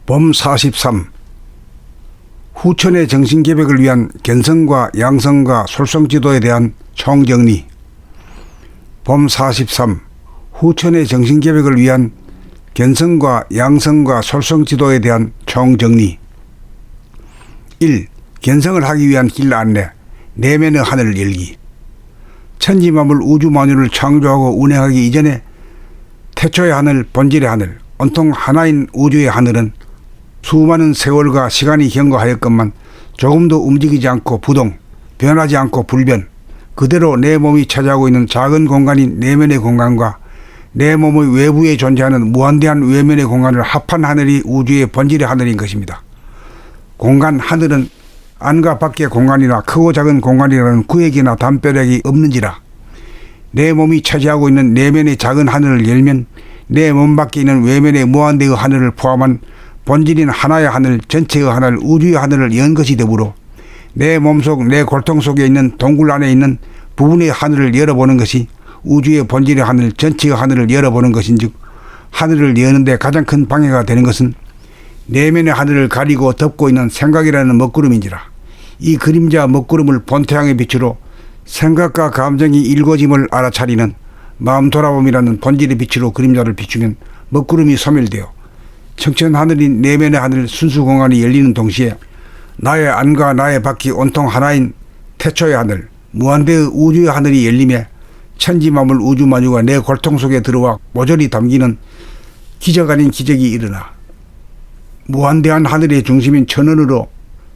범 43. 후천의 정신개벽을 위한 견성과 양성과 솔성지도에 대한 총정리. 범 43. 후천의 정신개벽을 위한 견성과 양성과 솔성지도에 대한 총정리. 1. 견성을 하기 위한 길 안내. 내면의 하늘을 열기. 천지만물 우주만유를 창조하고 운행하기 이전에 태초의 하늘, 본질의 하늘, 온통 하나인 우주의 하늘은 수많은 세월과 시간이 경과하였건만 조금도 움직이지 않고 부동, 변하지 않고 불변, 그대로 내 몸이 차지하고 있는 작은 공간인 내면의 공간과 내 몸의 외부에 존재하는 무한대한 외면의 공간을 합한 하늘이 우주의 본질의 하늘인 것입니다. 공간 하늘은 안과 밖의 공간이나 크고 작은 공간이라는 구획이나 담벼락이 없는지라 내 몸이 차지하고 있는 내면의 작은 하늘을 열면 내 몸 밖에 있는 외면의 무한대의 하늘을 포함한 본질인 하나의 하늘, 전체의 하늘, 우주의 하늘을 연 것이 되므로 내 몸속, 내 골통 속에 있는 동굴 안에 있는 부분의 하늘을 열어보는 것이 우주의 본질의 하늘, 전체의 하늘을 열어보는 것인즉 하늘을 여는데 가장 큰 방해가 되는 것은 내면의 하늘을 가리고 덮고 있는 생각이라는 먹구름인지라. 이 그림자 먹구름을 본태양의 빛으로 생각과 감정이 일궈짐을 알아차리는 마음 돌아봄이라는 본질의 빛으로 그림자를 비추면 먹구름이 소멸되어 청천 하늘인 내면의 하늘 순수 공간이 열리는 동시에 나의 안과 나의 밖이 온통 하나인 태초의 하늘, 무한대의 우주의 하늘이 열림에 천지만물 우주만유가 내 골통 속에 들어와 모조리 담기는 기적 아닌 기적이 일어나 무한대한 하늘의 중심인 천원으로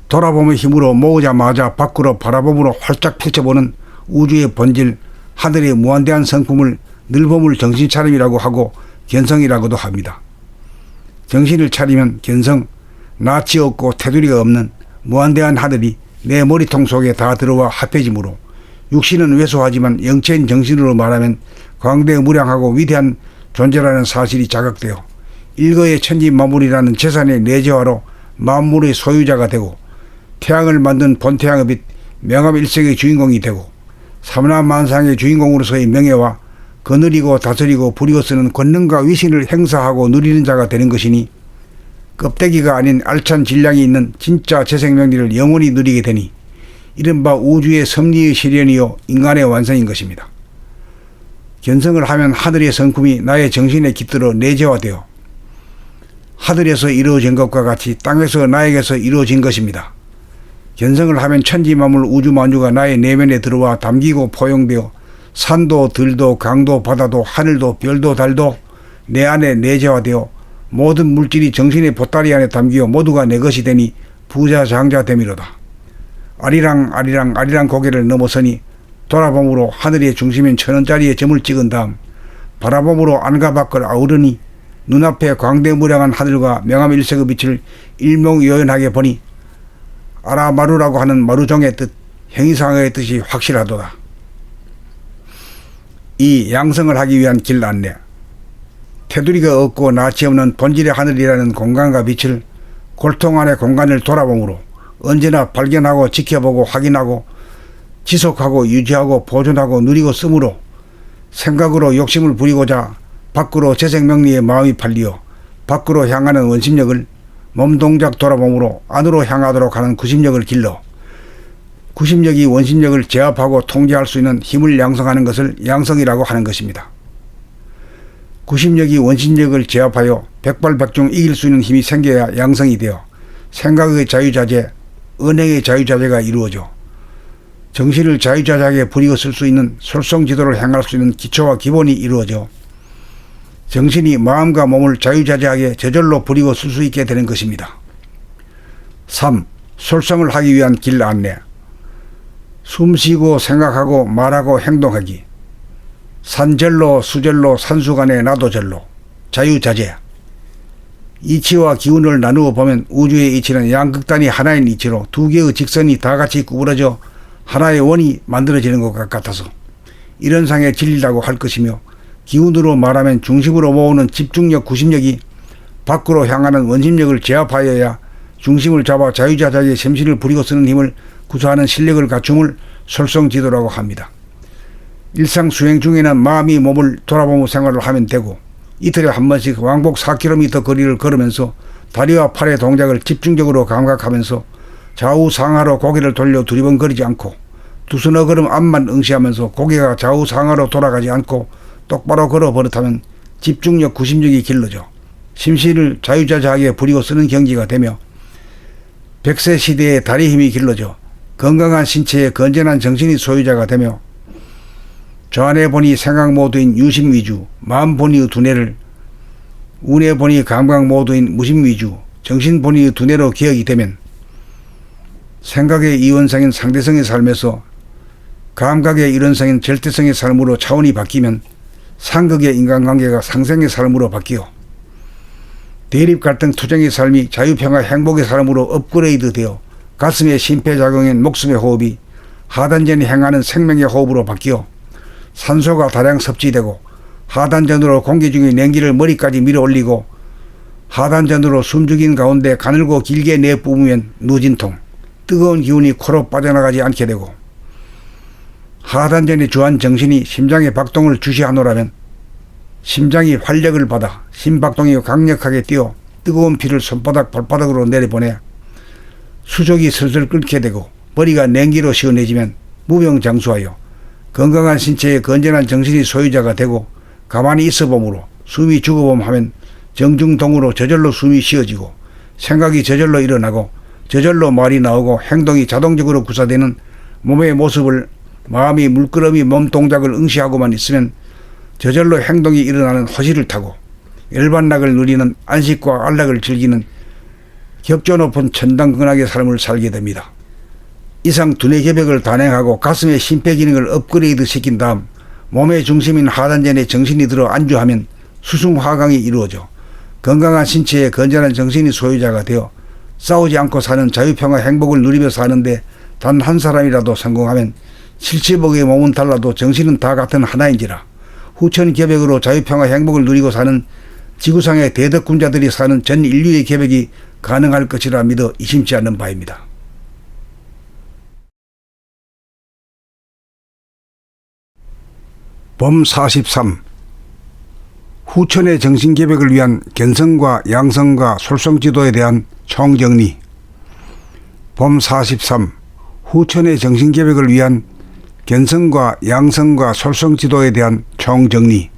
돌아봄의 힘으로 모으자마자 밖으로 바라봄으로 활짝 펼쳐보는 우주의 본질 하늘의 무한대한 성품을 늘봄을 정신차림이라고 하고 견성이라고도 합니다. 정신을 차리면 견성, 낯이 없고 테두리가 없는 무한대한 하늘이 내 머리통 속에 다 들어와 합해지므로 육신은 왜소하지만 영체인 정신으로 말하면 광대무량하고 위대한 존재라는 사실이 자각되어 일거의 천지만물이라는 재산의 내재화로 만물의 소유자가 되고 태양을 만든 본태양의 빛 명암일색의 주인공이 되고 삼라만상의 주인공으로서의 명예와 거느리고 다스리고 부리고 쓰는 권능과 위신을 행사하고 누리는 자가 되는 것이니 껍데기가 아닌 알찬 질량이 있는 진짜 재생명리를 영원히 누리게 되니 이른바 우주의 섭리의 실현이요 인간의 완성인 것입니다. 견성을 하면 하늘의 성품이 나의 정신에 깃들어 내재화되어 하늘에서 이루어진 것과 같이 땅에서 나에게서 이루어진 것입니다. 견성을 하면 천지만물 우주만유가 나의 내면에 들어와 담기고 포용되어 산도 들도 강도 바다도 하늘도 별도 달도 내 안에 내재화되어 모든 물질이 정신의 보따리 안에 담기어 모두가 내 것이 되니 부자장자됨이로다. 아리랑 고개를 넘어서니 돌아봄으로 하늘의 중심인 천원짜리에 점을 찍은 다음 바라봄으로 안과 밖을 아우르니 눈앞에 광대무량한 하늘과 명암일색의 빛을 일목요연하게 보니 아라마루라고 하는 마루종의 뜻, 행위상의 뜻이 확실하도다. 이 양성을 하기 위한 길 안내. 테두리가 없고 낯이 없는 본질의 하늘이라는 공간과 빛을 골통 안의 공간을 돌아봄으로 언제나 발견하고 지켜보고 확인하고 지속하고 유지하고 보존하고 누리고 쓰므로 생각으로 욕심을 부리고자 밖으로 재생명리의 마음이 팔리어 밖으로 향하는 원심력을 몸동작 돌아봄으로 안으로 향하도록 하는 구심력을 길러 구심력이 원심력을 제압하고 통제할 수 있는 힘을 양성하는 것을 양성이라고 하는 것입니다. 구심력이 원심력을 제압하여 백발백중 이길 수 있는 힘이 생겨야 양성이 되어 생각의 자유자재, 언행의 자유자재가 이루어져 정신을 자유자재하게 부리고 쓸 수 있는 솔성지도를 행할 수 있는 기초와 기본이 이루어져 정신이 마음과 몸을 자유자재하게 저절로 부리고 쓸 수 있게 되는 것입니다. 3. 솔성을 하기 위한 길 안내. 숨쉬고 생각하고 말하고 행동하기. 산절로 수절로 산수간에 나도절로 자유자재. 이치와 기운을 나누어 보면 우주의 이치는 양극단이 하나인 이치로 두 개의 직선이 다 같이 구부러져 하나의 원이 만들어지는 것 같아서 이런 상의 진리라고 할 것이며 기운으로 말하면 중심으로 모으는 집중력 구심력이 밖으로 향하는 원심력을 제압하여야 중심을 잡아 자유자재의 sem신을 부리고 쓰는 힘을 구사하는 실력을 갖춤을 솔성지도라고 합니다. 일상 수행 중에는 마음이 몸을 돌아보며 생활을 하면 되고 이틀에 한 번씩 왕복 4km 거리를 걸으면서 다리와 팔의 동작을 집중적으로 감각하면서 좌우 상하로 고개를 돌려 두리번거리지 않고 두 서너 걸음 앞만 응시하면서 고개가 좌우 상하로 돌아가지 않고 똑바로 걸어 버릇하면 집중력, 구심력이 길러져 심신을 자유자재하게 부리고 쓰는 경지가 되며 100세 시대의 다리 힘이 길러져 건강한 신체에 건전한 정신이 소유자가 되며 좌뇌 본이 생각 모드인 유심 위주, 마음 본이의 두뇌를 우뇌 본이 감각 모드인 무심 위주, 정신 본이의 두뇌로 기억이 되면 생각의 이원성인 상대성의 삶에서 감각의 일원성인 절대성의 삶으로 차원이 바뀌면 상극의 인간관계가 상생의 삶으로 바뀌어 대립 갈등 투쟁의 삶이 자유평화 행복의 삶으로 업그레이드되어 가슴의 심폐작용인 목숨의 호흡이 하단전이 행하는 생명의 호흡으로 바뀌어 산소가 다량 섭취되고 하단전으로 공기 중의 냉기를 머리까지 밀어 올리고 하단전으로 숨죽인 가운데 가늘고 길게 내뿜으면 누진통, 뜨거운 기운이 코로 빠져나가지 않게 되고 하단전에 주한 정신이 심장의 박동을 주시하노라면 심장이 활력을 받아 심박동이 강력하게 뛰어 뜨거운 피를 손바닥 발바닥으로 내려보내 수족이 슬슬 끓게 되고 머리가 냉기로 시원해지면 무병장수하여 건강한 신체에 건전한 정신이 소유자가 되고 가만히 있어봄으로 숨이 죽어봄 하면 정중동으로 저절로 숨이 쉬어지고 생각이 저절로 일어나고 저절로 말이 나오고 행동이 자동적으로 구사되는 몸의 모습을 마음이 물끄러미 몸 동작을 응시하고만 있으면 저절로 행동이 일어나는 호시를 타고 열반락을 누리는 안식과 안락을 즐기는 격조 높은 천당근학의 삶을 살게 됩니다. 이상 두뇌 개벽을 단행하고 가슴의 심폐 기능을 업그레이드 시킨 다음 몸의 중심인 하단전에 정신이 들어 안주하면 수승화강이 이루어져 건강한 신체에 건전한 정신이 소유자가 되어 싸우지 않고 사는 자유평화 행복을 누리며 사는데 단 한 사람이라도 성공하면 70억의 몸은 달라도 정신은 다 같은 하나인지라 후천 개벽으로 자유평화 행복을 누리고 사는 지구상의 대덕군자들이 사는 전 인류의 개벽이 가능할 것이라 믿어 의심치 않는 바입니다. 범 43. 후천의 정신개벽을 위한 견성과 양성과 솔성지도에 대한 총정리. 범 43. 후천의 정신개벽을 위한 견성과 양성과 솔성지도에 대한 총정리.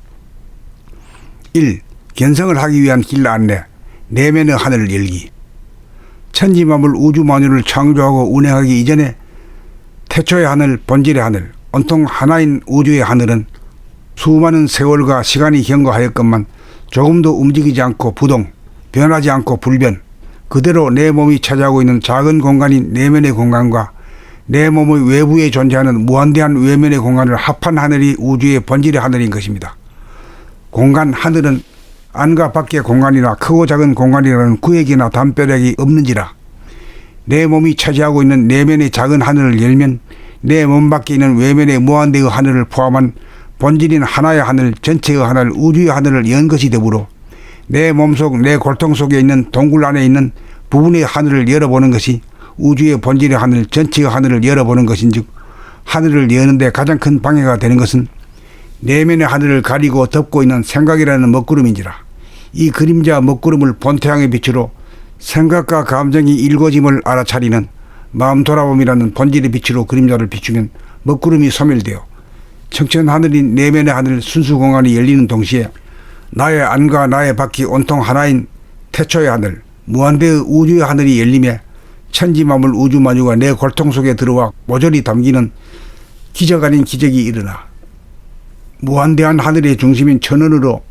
1. 견성을 하기 위한 길 안내. 내면의 하늘을 열기. 천지만물 우주만유를 창조하고 운행하기 이전에 태초의 하늘, 본질의 하늘, 온통 하나인 우주의 하늘은 수많은 세월과 시간이 경과하였건만 조금도 움직이지 않고 부동, 변하지 않고 불변, 그대로 내 몸이 차지하고 있는 작은 공간인 내면의 공간과 내 몸의 외부에 존재하는 무한대한 외면의 공간을 합한 하늘이 우주의 본질의 하늘인 것입니다. 공간 하늘은 안과 밖의 공간이나 크고 작은 공간이라는 구획이나 담벼락이 없는지라 내 몸이 차지하고 있는 내면의 작은 하늘을 열면 내 몸 밖에 있는 외면의 무한대의 하늘을 포함한 본질인 하나의 하늘, 전체의 하늘, 우주의 하늘을 연 것이 되므로 내 몸속, 내 골통 속에 있는 동굴 안에 있는 부분의 하늘을 열어보는 것이 우주의 본질의 하늘, 전체의 하늘을 열어보는 것인즉 하늘을 여는데 가장 큰 방해가 되는 것은 내면의 하늘을 가리고 덮고 있는 생각이라는 먹구름인지라 이 그림자 먹구름을 본태양의 빛으로 생각과 감정이 일거짐을 알아차리는 마음 돌아봄이라는 본질의 빛으로 그림자를 비추면 먹구름이 소멸되어 청천 하늘인 내면의 하늘 순수공간이 열리는 동시에 나의 안과 나의 밖이 온통 하나인 태초의 하늘, 무한대의 우주의 하늘이 열리며 천지만물 우주만유가 내 골통 속에 들어와 모조리 담기는 기적 아닌 기적이 일어나 무한대한 하늘의 중심인 천원으로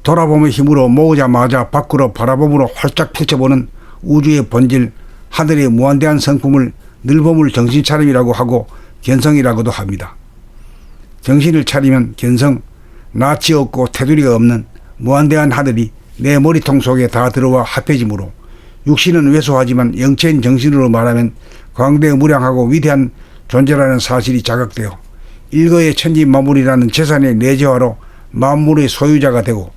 돌아봄의 힘으로 모으자마자 밖으로 바라봄으로 활짝 펼쳐보는 우주의 본질 하늘의 무한대한 성품을 늘봄을 정신차림이라고 하고 견성이라고도 합니다. 정신을 차리면 견성, 낯이 없고 테두리가 없는 무한대한 하늘이 내 머리통 속에 다 들어와 합해지므로 육신은 왜소하지만 영체인 정신으로 말하면 광대무량하고 위대한 존재라는 사실이 자각되어 일거의 천지만물이라는 재산의 내재화로 만물의 소유자가 되고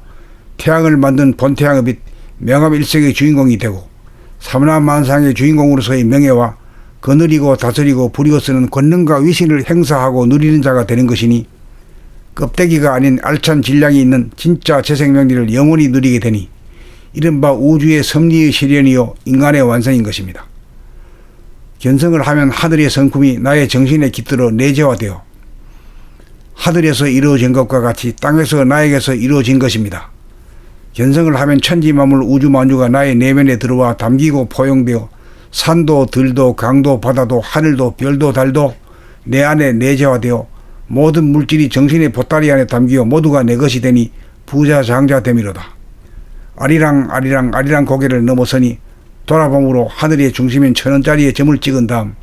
태양을 만든 본태양의 빛 명암일색의 주인공이 되고 삼라만상의 주인공으로서의 명예와 거느리고 다스리고 부리고 쓰는 권능과 위신을 행사하고 누리는 자가 되는 것이니 껍데기가 아닌 알찬 질량이 있는 진짜 재생명리를 영원히 누리게 되니 이른바 우주의 섭리의 실현이요 인간의 완성인 것입니다. 견성을 하면 하늘의 성품이 나의 정신에 깃들어 내재화되어 하늘에서 이루어진 것과 같이 땅에서 나에게서 이루어진 것입니다. 견성을 하면 천지만물 우주만유가 나의 내면에 들어와 담기고 포용되어 산도 들도 강도 바다도 하늘도 별도 달도 내 안에 내재화되어 모든 물질이 정신의 보따리 안에 담기어 모두가 내 것이 되니 부자장자됨이로다. 아리랑 아리랑 아리랑 고개를 넘어서니 돌아봄으로 하늘의 중심인 천원짜리의 점을 찍은 다음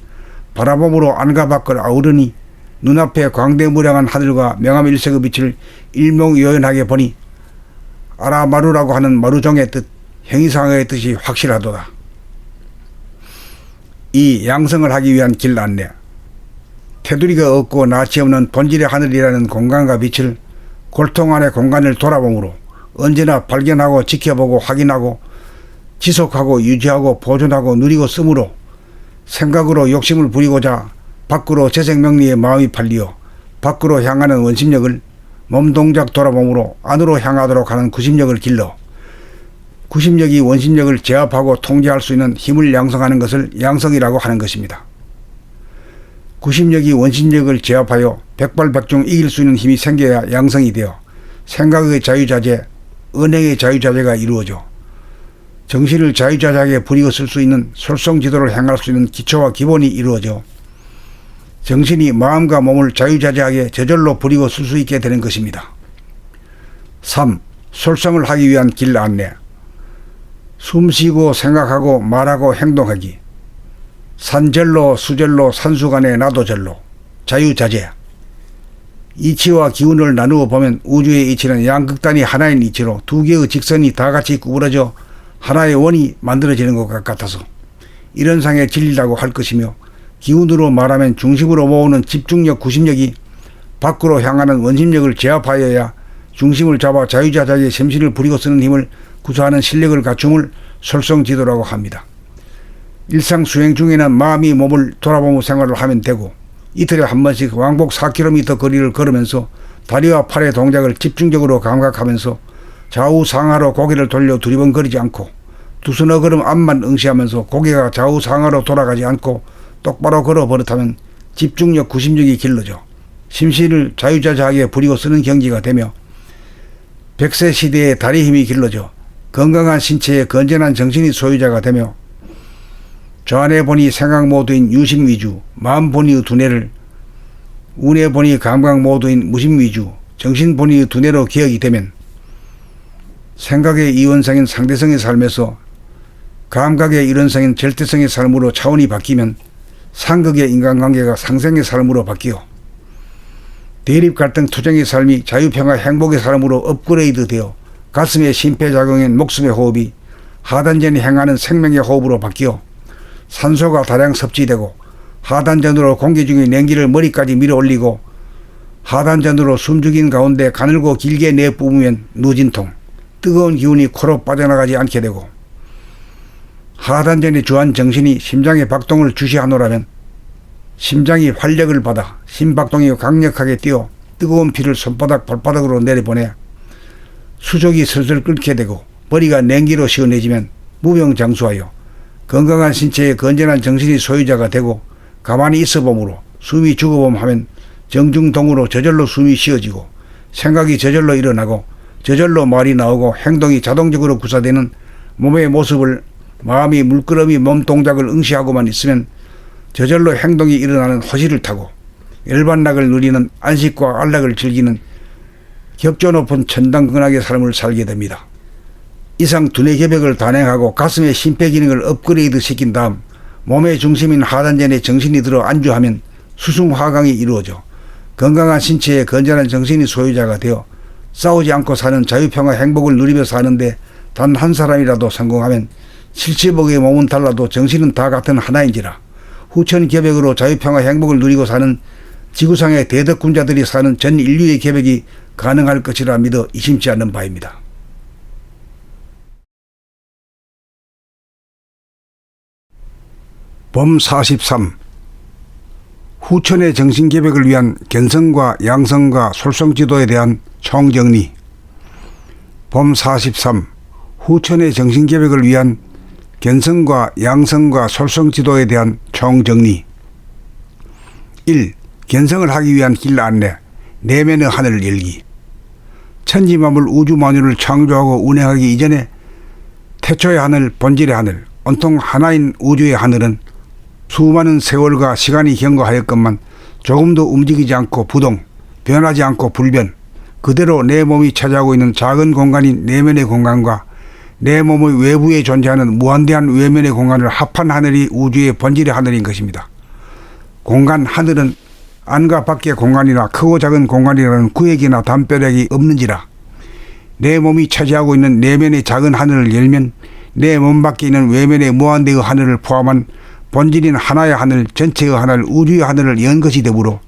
바라봄으로 안과 밖을 아우르니 눈앞에 광대무량한 하늘과 명암일색의 빛을 일목요연하게 보니 아라마루라고 하는 마루종의 뜻, 행위상의 뜻이 확실하도다. 이 양성을 하기 위한 길 안내. 테두리가 없고 낯이 없는 본질의 하늘이라는 공간과 빛을 골통 안의 공간을 돌아봄으로 언제나 발견하고 지켜보고 확인하고 지속하고 유지하고 보존하고 누리고 쓰므로 생각으로 욕심을 부리고자 밖으로 재생명리의 마음이 팔리어 밖으로 향하는 원심력을 몸동작 돌아봄으로 안으로 향하도록 하는 구심력을 길러 구심력이 원심력을 제압하고 통제할 수 있는 힘을 양성하는 것을 양성이라고 하는 것입니다. 구심력이 원심력을 제압하여 백발백중 이길 수 있는 힘이 생겨야 양성이 되어 생각의 자유자재, 은행의 자유자재가 이루어져 정신을 자유자재하게 부리고 쓸 수 있는 솔성지도를 행할 수 있는 기초와 기본이 이루어져 정신이 마음과 몸을 자유자재하게 저절로 부리고 쓸 수 있게 되는 것입니다. 3. 솔성을 하기 위한 길 안내. 숨쉬고 생각하고 말하고 행동하기. 산절로 수절로 산수간에 나도절로 자유자재. 이치와 기운을 나누어 보면 우주의 이치는 양극단이 하나인 이치로 두 개의 직선이 다 같이 구부러져 하나의 원이 만들어지는 것 같아서 이런 상의 진리라고 할 것이며 기운으로 말하면 중심으로 모으는 집중력 구심력이 밖으로 향하는 원심력을 제압하여야 중심을 잡아 자유자재하게 sem신을 부리고 쓰는 힘을 구사하는 실력을 갖춤을 솔성지도라고 합니다. 일상 수행 중에는 마음이 몸을 돌아보며 생활을 하면 되고 이틀에 한 번씩 왕복 4km 거리를 걸으면서 다리와 팔의 동작을 집중적으로 감각하면서 좌우 상하로 고개를 돌려 두리번거리지 않고 두 서너 걸음 앞만 응시하면서 고개가 좌우 상하로 돌아가지 않고 똑바로 걸어 버릇하면 집중력 구심력이 길러져 심신을 자유자재하게 부리고 쓰는 경지가 되며 100세 시대의 다리 힘이 길러져 건강한 신체에 건전한 정신이 소유자가 되며 저 안에 보니 생각 모두인 유심 위주, 마음 보니의 두뇌를 운에 보니 감각 모두인 무심 위주, 정신 보니의 두뇌로 기억이 되면 생각의 이원성인 상대성의 삶에서 감각의 일원성인 절대성의 삶으로 차원이 바뀌면 상극의 인간관계가 상생의 삶으로 바뀌어 대립 갈등 투쟁의 삶이 자유평화 행복의 삶으로 업그레이드 되어 가슴의 심폐작용인 목숨의 호흡이 하단전이 행하는 생명의 호흡으로 바뀌어 산소가 다량 섭취되고 하단전으로 공기 중의 냉기를 머리까지 밀어 올리고 하단전으로 숨죽인 가운데 가늘고 길게 내뿜으면 누진통, 뜨거운 기운이 코로 빠져나가지 않게 되고 하단전에 주한 정신이 심장의 박동을 주시하노라면 심장이 활력을 받아 심박동이 강력하게 뛰어 뜨거운 피를 손바닥 발바닥으로 내려보내 수족이 슬슬 끓게 되고 머리가 냉기로 시원해지면 무병장수하여 건강한 신체에 건전한 정신이 소유자가 되고 가만히 있어 봄으로 숨이 죽어봄 하면 정중동으로 저절로 숨이 쉬어지고 생각이 저절로 일어나고 저절로 말이 나오고 행동이 자동적으로 구사되는 몸의 모습을 마음이 물끄러미 몸 동작을 응시하고만 있으면 저절로 행동이 일어나는 호시를 타고 열반락을 누리는 안식과 안락을 즐기는 격조 높은 천당근학의 삶을 살게 됩니다. 이상 두뇌 개벽을 단행하고 가슴의 심폐기능을 업그레이드 시킨 다음 몸의 중심인 하단전에 정신이 들어 안주하면 수승화강이 이루어져 건강한 신체에 건전한 정신이 소유자가 되어 싸우지 않고 사는 자유평화 행복을 누리며 사는데 단 한 사람이라도 성공하면 70억의 몸은 달라도 정신은 다 같은 하나인지라 후천 개벽으로 자유평화 행복을 누리고 사는 지구상의 대덕군자들이 사는 전 인류의 개벽이 가능할 것이라 믿어 의심치 않는 바입니다. 범 43. 후천의 정신개벽을 위한 견성과 양성과 솔성지도에 대한 총정리. 범 43. 후천의 정신개벽을 위한 견성과 양성과 솔성지도에 대한 총정리. 1. 견성을 하기 위한 길 안내. 내면의 하늘을 열기. 천지만물 우주만유를 창조하고 운행하기 이전에 태초의 하늘, 본질의 하늘, 온통 하나인 우주의 하늘은 수많은 세월과 시간이 경과하였건만 조금도 움직이지 않고 부동, 변하지 않고 불변, 그대로 내 몸이 차지하고 있는 작은 공간인 내면의 공간과 내 몸의 외부에 존재하는 무한대한 외면의 공간을 합한 하늘이 우주의 본질의 하늘인 것입니다. 공간 하늘은 안과 밖의 공간이나 크고 작은 공간이라는 구획이나 담벼락이 없는지라 내 몸이 차지하고 있는 내면의 작은 하늘을 열면 내 몸 밖에 있는 외면의 무한대의 하늘을 포함한 본질인 하나의 하늘, 전체의 하늘, 우주의 하늘을 연 것이 되므로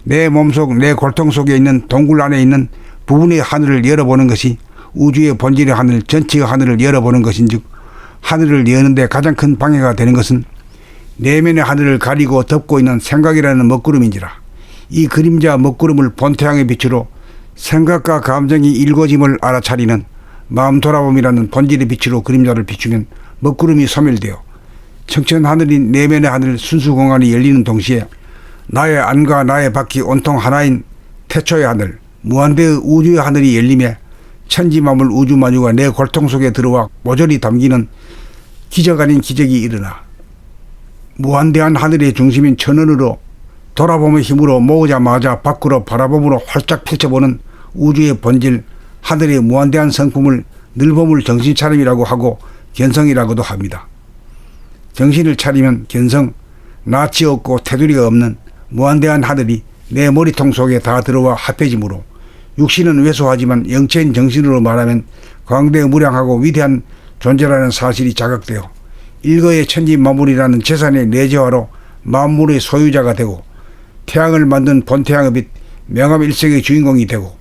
내 몸속, 내 골통 속에 있는 동굴 안에 있는 부분의 하늘을 열어보는 것이 우주의 본질의 하늘, 전체의 하늘을 열어보는 것인즉 하늘을 여는데 가장 큰 방해가 되는 것은 내면의 하늘을 가리고 덮고 있는 생각이라는 먹구름인지라. 이 그림자 먹구름을 본태양의 빛으로 생각과 감정이 일궈짐을 알아차리는 마음 돌아봄이라는 본질의 빛으로 그림자를 비추면 먹구름이 소멸되어 청천 하늘인 내면의 하늘 순수 공간이 열리는 동시에 나의 안과 나의 밖이 온통 하나인 태초의 하늘, 무한대의 우주의 하늘이 열리며 천지만물 우주만유가 내 골통 속에 들어와 모조리 담기는 기적 아닌 기적이 일어나 무한대한 하늘의 중심인 천원으로 돌아봄의 힘으로 모으자마자 밖으로 바라봄으로 활짝 펼쳐보는 우주의 본질 하늘의 무한대한 성품을 늘봄을 정신차림이라고 하고 견성이라고도 합니다. 정신을 차리면 견성, 낯이 없고 테두리가 없는 무한대한 하늘이 내 머리통 속에 다 들어와 합해지므로 육신은 왜소하지만 영체인 정신으로 말하면 광대무량하고 위대한 존재라는 사실이 자각되어 일거의 천지만물이라는 재산의 내재화로 만물의 소유자가 되고 태양을 만든 본태양의 빛 명암일색의 주인공이 되고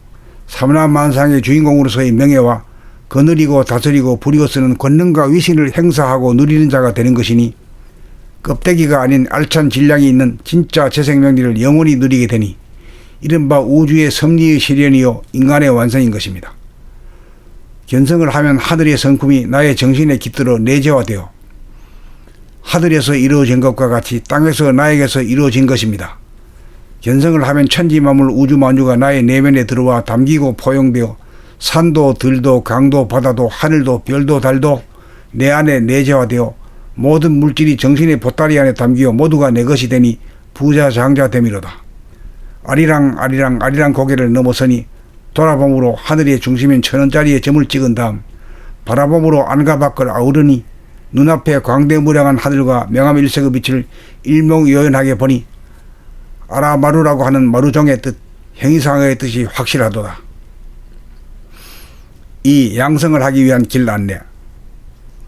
삼라만상의 주인공으로서의 명예와 거느리고 다스리고 부리고 쓰는 권능과 위신을 행사하고 누리는 자가 되는 것이니 껍데기가 아닌 알찬 질량이 있는 진짜 재생명리를 영원히 누리게 되니 이른바 우주의 섭리의 실현이요 인간의 완성인 것입니다. 견성을 하면 하늘의 성품이 나의 정신에 깃들어 내재화되어 하늘에서 이루어진 것과 같이 땅에서 나에게서 이루어진 것입니다. 견성을 하면 천지만물 우주만유가 나의 내면에 들어와 담기고 포용되어 산도 들도 강도 바다도 하늘도 별도 달도 내 안에 내재화되어 모든 물질이 정신의 보따리 안에 담기어 모두가 내 것이 되니 부자 장자 됨이로다. 아리랑 아리랑 아리랑 고개를 넘어서니 돌아봄으로 하늘의 중심인 천원짜리에 점을 찍은 다음 바라봄으로 안과 밖을 아우르니 눈앞에 광대무량한 하늘과 명암일색의 빛을 일목요연하게 보니 아라마루라고 하는 마루종의 뜻, 행위상의 뜻이 확실하도다. 이 양성을 하기 위한 길 안내.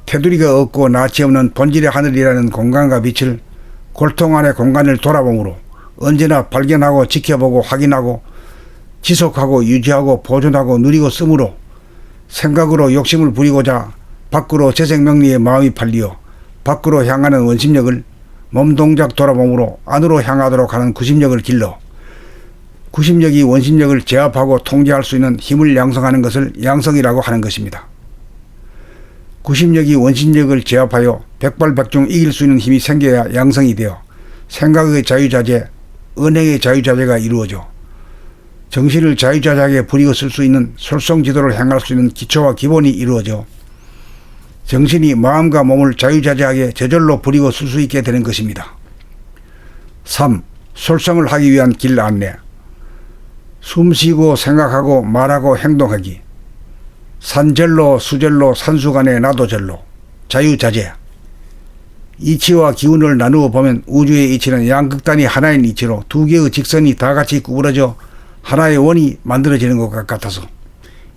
테두리가 없고 낯이 없는 본질의 하늘이라는 공간과 빛을 골통 안의 공간을 돌아봄으로 언제나 발견하고 지켜보고 확인하고 지속하고 유지하고 보존하고 누리고 쓰므로 생각으로 욕심을 부리고자 밖으로 재생명리의 마음이 팔리어 밖으로 향하는 원심력을 몸동작 돌아봄으로 안으로 향하도록 하는 구심력을 길러 구심력이 원심력을 제압하고 통제할 수 있는 힘을 양성하는 것을 양성이라고 하는 것입니다. 구심력이 원심력을 제압하여 백발백중 이길 수 있는 힘이 생겨야 양성이 되어 생각의 자유자재, 언행의 자유자재가 이루어져 정신을 자유자재하게 부리고 쓸 수 있는 솔성지도를 향할 수 있는 기초와 기본이 이루어져 정신이 마음과 몸을 자유자재하게 저절로 부리고 쓸 수 있게 되는 것입니다. 3. 솔성을 하기 위한 길 안내. 숨쉬고 생각하고 말하고 행동하기. 산절로 수절로 산수간에 나도절로 자유자재. 이치와 기운을 나누어 보면 우주의 이치는 양극단이 하나인 이치로 두 개의 직선이 다 같이 구부러져 하나의 원이 만들어지는 것 같아서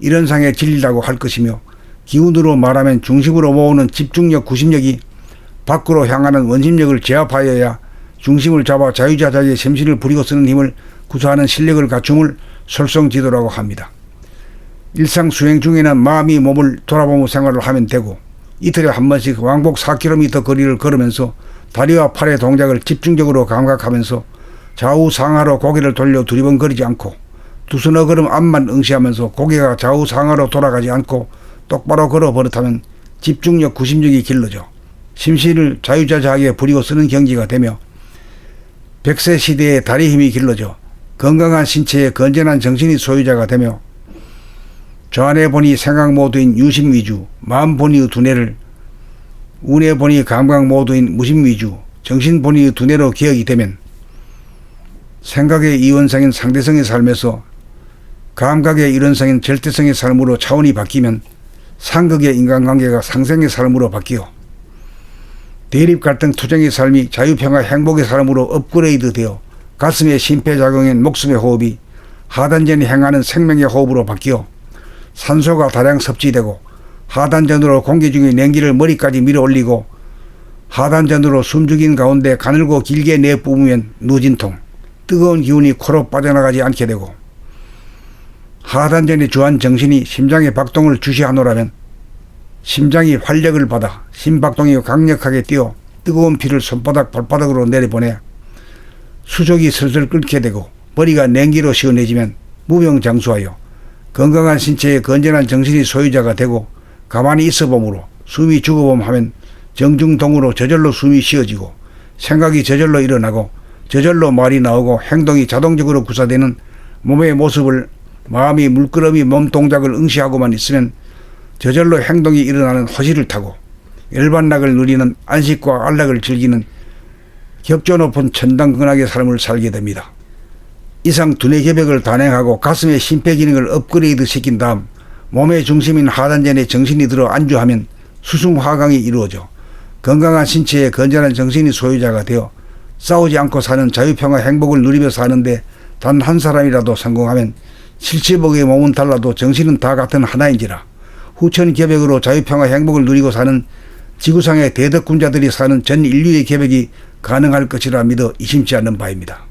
이런 상의 진리라고 할 것이며 기운으로 말하면 중심으로 모으는 집중력 구심력이 밖으로 향하는 원심력을 제압하여야 중심을 잡아 자유자재의 심신을 부리고 쓰는 힘을 구사하는 실력을 갖춤을 솔성지도라고 합니다. 일상 수행 중에는 마음이 몸을 돌아보며 생활을 하면 되고 이틀에 한 번씩 왕복 4km 거리를 걸으면서 다리와 팔의 동작을 집중적으로 감각하면서 좌우 상하로 고개를 돌려 두리번거리지 않고 두 서너 걸음 앞만 응시하면서 고개가 좌우 상하로 돌아가지 않고 똑바로 걸어 버릇하면 집중력, 구심력이 길러져 심신을 자유자재하게 부리고 쓰는 경지가 되며 100세 시대의 다리 힘이 길러져 건강한 신체에 건전한 정신이 소유자가 되며 좌뇌 본이 생각 모드인 유심 위주, 마음 본의의 두뇌를 우뇌 본이 감각 모드인 무심 위주, 정신 본의의 두뇌로 기억이 되면 생각의 이원성인 상대성의 삶에서 감각의 일원성인 절대성의 삶으로 차원이 바뀌면 상극의 인간관계가 상생의 삶으로 바뀌어 대립 갈등 투쟁의 삶이 자유평화 행복의 삶으로 업그레이드되어 가슴의 심폐작용인 목숨의 호흡이 하단전이 행하는 생명의 호흡으로 바뀌어 산소가 다량 섭취되고 하단전으로 공기 중의 냉기를 머리까지 밀어 올리고 하단전으로 숨죽인 가운데 가늘고 길게 내뿜으면 누진통, 뜨거운 기운이 코로 빠져나가지 않게 되고 하단전에 주한 정신이 심장의 박동을 주시하노라면 심장이 활력을 받아 심박동이 강력하게 뛰어 뜨거운 피를 손바닥 발바닥으로 내려보내 수족이 슬슬 끓게 되고 머리가 냉기로 시원해지면 무병장수하여 건강한 신체에 건전한 정신이 소유자가 되고 가만히 있어봄으로 숨이 죽어봄 하면 정중동으로 저절로 숨이 쉬어지고 생각이 저절로 일어나고 저절로 말이 나오고 행동이 자동적으로 구사되는 몸의 모습을 마음이 물끄러미 몸 동작을 응시하고만 있으면 저절로 행동이 일어나는 허시를 타고 열반락을 누리는 안식과 안락을 즐기는 격조 높은 천당근학의 삶을 살게 됩니다. 이상 두뇌 개벽을 단행하고 가슴의 심폐기능을 업그레이드 시킨 다음 몸의 중심인 하단전에 정신이 들어 안주하면 수승화강이 이루어져 건강한 신체에 건전한 정신이 소유자가 되어 싸우지 않고 사는 자유평화 행복을 누리며 사는데 단 한 사람이라도 성공하면 70억의 몸은 달라도 정신은 다 같은 하나인지라 후천 개벽으로 자유평화 행복을 누리고 사는 지구상의 대덕군자들이 사는 전 인류의 개벽이 가능할 것이라 믿어 의심치 않는 바입니다.